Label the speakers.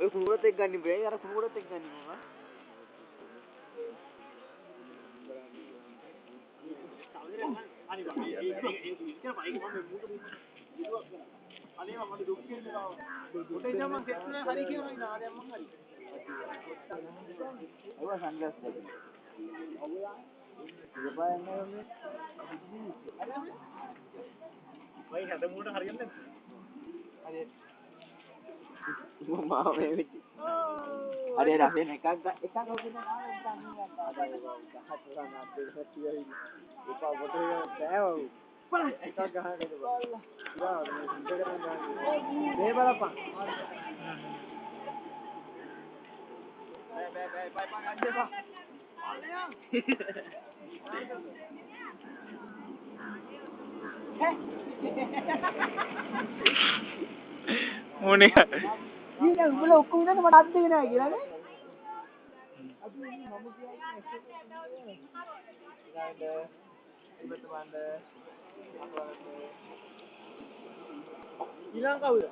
Speaker 1: ඔය කුණුරත් එක්ක ගන්න බෑ අර කුණුරත් එක්ක ගන්න මම අනේ මම දුක් කියනවා උඩ ඉඳන් මම සෙට් කරලා හරි කියනවා ඉතින් ආරයන් මම හරි ඔය සංගස් ඔයා ඉබයන් නෝනේ වයි හද මොකට හරියන්නේ හරි මාව මේ වෙච්චි අර එන එකක් ඔබින ආවෙන් ගන්න හතරන අපේ සතියයි ඒක පොතේ බෑව බලන්න එකක් ගහකට බලන්න ඉතින් මේ සිද්ධ කරන්නේ මේ බලපන් බෑ පන් අද්දපා
Speaker 2: මොනේ
Speaker 1: ඊට උඹල ඔක්කොම ඉන්නද මට අත් දෙක නෑ කියලා නේ අපි මම කියන්නේ ඉබත බණ්ඩ ඊළඟ කවුද